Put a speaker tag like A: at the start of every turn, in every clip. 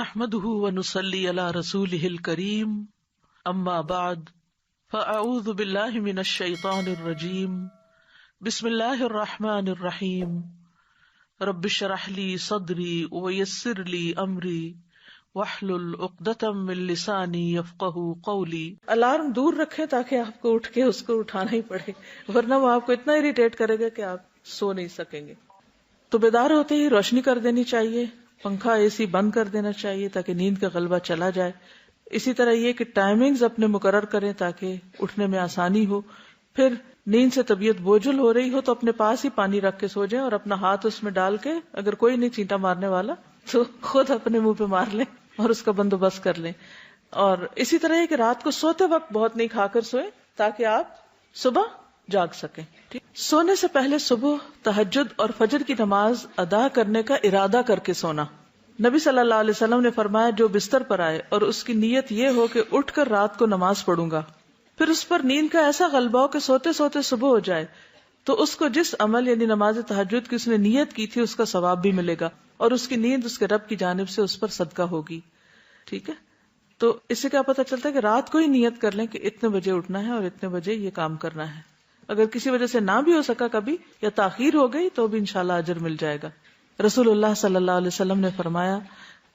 A: نحمده ونصلي على رسوله الكريم اما بعد فاعوذ بالله من الشيطان الرجيم بسم الله الرحمن الرحيم رب اشرح لي صدري ويسر لي امري واحلل عقدة من لساني يفقهوا قولي۔ الارم دور رکھیں تاکہ آپ کو اٹھ کے اس کو اٹھانا ہی پڑے، ورنہ وہ آپ کو اتنا اریٹیٹ کرے گا کہ آپ سو نہیں سکیں گے۔ تو بیدار ہوتے ہی روشنی کر دینی چاہیے، پنکھا اے سی بند کر دینا چاہیے تاکہ نیند کا غلبہ چلا جائے۔ اسی طرح یہ کہ ٹائمنگز اپنے مقرر کریں تاکہ اٹھنے میں آسانی ہو۔ پھر نیند سے طبیعت بوجھل ہو رہی ہو تو اپنے پاس ہی پانی رکھ کے سو جائیں اور اپنا ہاتھ اس میں ڈال کے، اگر کوئی نہیں چینٹا مارنے والا تو خود اپنے منہ پہ مار لیں اور اس کا بندوبست کر لیں۔ اور اسی طرح ہے کہ رات کو سوتے وقت بہت نہیں کھا کر سوئیں تاکہ آپ صبح جاگ سکیں۔ سونے سے پہلے صبح تہجد اور فجر کی نماز ادا کرنے کا ارادہ کر کے سونا۔ نبی صلی اللہ علیہ وسلم نے فرمایا، جو بستر پر آئے اور اس کی نیت یہ ہو کہ اٹھ کر رات کو نماز پڑھوں گا، پھر اس پر نیند کا ایسا غلبہ ہو کہ سوتے سوتے صبح ہو جائے، تو اس کو جس عمل یعنی نماز تہجد کی اس نے نیت کی تھی اس کا ثواب بھی ملے گا، اور اس کی نیند اس کے رب کی جانب سے اس پر صدقہ ہوگی۔ ٹھیک ہے، تو اس سے کیا پتہ چلتا ہے کہ رات کو ہی نیت کر لیں کہ اتنے بجے اٹھنا ہے اور اتنے بجے یہ کام کرنا ہے۔ اگر کسی وجہ سے نہ بھی ہو سکا کبھی یا تاخیر ہو گئی تو بھی انشاءاللہ اجر مل جائے گا۔ رسول اللہ صلی اللہ علیہ وسلم نے فرمایا،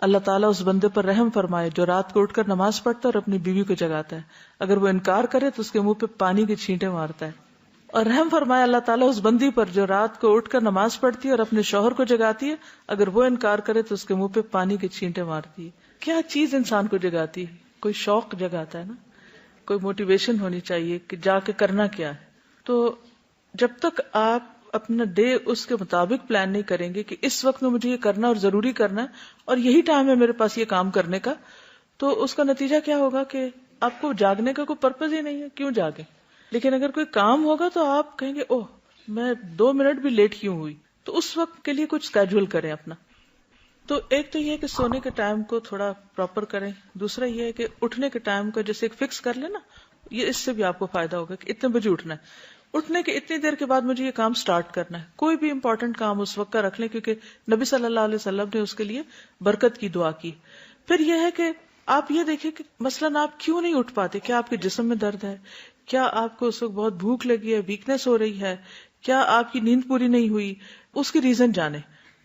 A: اللہ تعالیٰ اس بندے پر رحم فرمائے جو رات کو اٹھ کر نماز پڑھتا ہے اور اپنی بیوی کو جگاتا ہے، اگر وہ انکار کرے تو اس کے منہ پہ پانی کی چھینٹیں مارتا ہے۔ اور رحم فرمائے اللہ تعالیٰ اس بندی پر جو رات کو اٹھ کر نماز پڑھتی ہے اور اپنے شوہر کو جگاتی ہے، اگر وہ انکار کرے تو اس کے منہ پہ پانی کی چھینٹیں مارتی ہے۔ کیا چیز انسان کو جگاتی ہے؟ کوئی شوق جگاتا ہے نا، کوئی موٹیویشن ہونی چاہیے کہ جا کے کرنا کیا ہے۔ تو جب تک آپ اپنا ڈے اس کے مطابق پلان نہیں کریں گے کہ اس وقت میں مجھے یہ کرنا اور ضروری کرنا ہے اور یہی ٹائم ہے میرے پاس یہ کام کرنے کا، تو اس کا نتیجہ کیا ہوگا کہ آپ کو جاگنے کا کوئی پرپز ہی نہیں ہے، کیوں جاگیں؟ لیکن اگر کوئی کام ہوگا تو آپ کہیں گے اوہ میں 2 منٹ بھی لیٹ کیوں ہوئی، تو اس وقت کے لیے کچھ اسکیجول کریں اپنا۔ تو ایک تو یہ ہے کہ سونے کے ٹائم کو تھوڑا پراپر کریں، دوسرا یہ ہے کہ اٹھنے کے ٹائم کو جیسے ایک فکس کر لیں نا، یہ اس سے بھی آپ کو فائدہ ہوگا کہ اتنے بجے اٹھنا ہے، اٹھنے کے اتنی دیر کے بعد مجھے یہ کام سٹارٹ کرنا ہے۔ کوئی بھی امپورٹنٹ کام اس وقت کا رکھ لیں کیونکہ نبی صلی اللہ علیہ وسلم نے اس کے لیے برکت کی دعا کی۔ پھر یہ ہے کہ آپ یہ دیکھیں کہ مثلاً آپ کیوں نہیں اٹھ پاتے، کیا آپ کے جسم میں درد ہے، کیا آپ کو اس وقت بہت بھوک لگی ہے، ویکنس ہو رہی ہے، کیا آپ کی نیند پوری نہیں ہوئی، اس کی ریزن جانیں،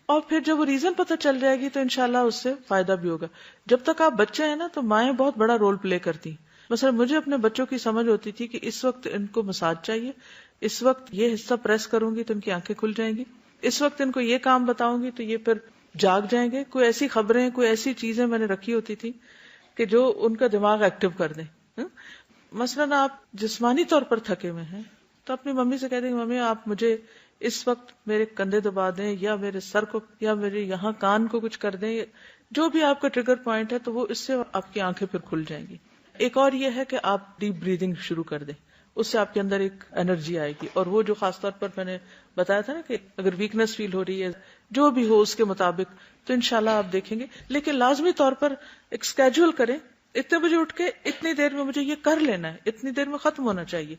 A: اور پھر جب وہ ریزن پتہ چل جائے گی تو انشاءاللہ اس سے فائدہ بھی ہوگا۔ جب تک آپ بچے ہیں نا تو مائیں بہت بڑا رول پلے کرتی۔ مثلا مجھے اپنے بچوں کی سمجھ ہوتی تھی کہ اس وقت ان کو مساج چاہیے، اس وقت یہ حصہ پریس کروں گی تو ان کی آنکھیں کھل جائیں گی، اس وقت ان کو یہ کام بتاؤں گی تو یہ پھر جاگ جائیں گے۔ کوئی ایسی خبریں، کوئی ایسی چیزیں میں نے رکھی ہوتی تھی کہ جو ان کا دماغ ایکٹیو کر دیں۔ مثلاً آپ جسمانی طور پر تھکے ہوئے ہیں تو اپنی ممی سے کہہ دیں ممی آپ مجھے اس وقت میرے کندھے دبا دیں یا میرے سر کو یا میرے یہاں کان کو کچھ کر دیں، جو بھی آپ کا ٹریگر پوائنٹ ہے تو وہ اس سے آپ کی آنکھیں پھر کھل جائیں گی۔ ایک اور یہ ہے کہ آپ ڈیپ بریدنگ شروع کر دیں، اس سے آپ کے اندر ایک انرجی آئے گی، اور وہ جو خاص طور پر میں نے بتایا تھا نا کہ اگر ویکنس فیل ہو رہی ہے جو بھی ہو اس کے مطابق تو انشاءاللہ آپ دیکھیں گے۔ لیکن لازمی طور پر ایک اسکیجول کریں، اتنے بجے اٹھ کے اتنی دیر میں مجھے یہ کر لینا ہے، اتنی دیر میں ختم ہونا چاہیے۔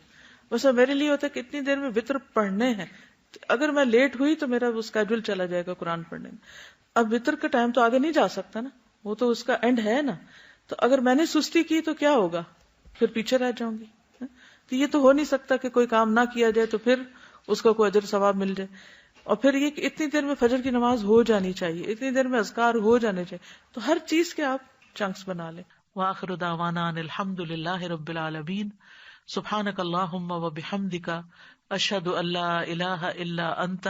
A: ویسے میرے لیے ہوتا ہے کہ اتنی دیر میں وتر پڑھنے ہیں، اگر میں لیٹ ہوئی تو میرا وہ اسکیجول چلا جائے گا قرآن پڑھنے میں۔ اب وتر کا ٹائم تو آگے نہیں جا سکتا نا، وہ تو اس کا اینڈ ہے نا، تو اگر میں نے سستی کی تو کیا ہوگا، پھر پیچھے رہ جاؤں گی۔ تو یہ تو ہو نہیں سکتا کہ کوئی کام نہ کیا جائے تو پھر اس کا کوئی اجر ثواب مل جائے۔ اور پھر یہ کہ اتنی دیر میں فجر کی نماز ہو جانی چاہیے، اتنی دیر میں اذکار ہو جانے چاہیے، تو ہر چیز کے آپ چنکس بنا لیں۔ وآخر دعوانا ان الحمد للہ رب العالمین، سبحانک اللہم وبحمدک، اشہد ان لا الہ الا انت،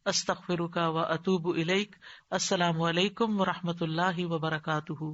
A: استغفرک واتوب الیک۔ السلام علیکم ورحمۃ اللہ وبرکاتہ۔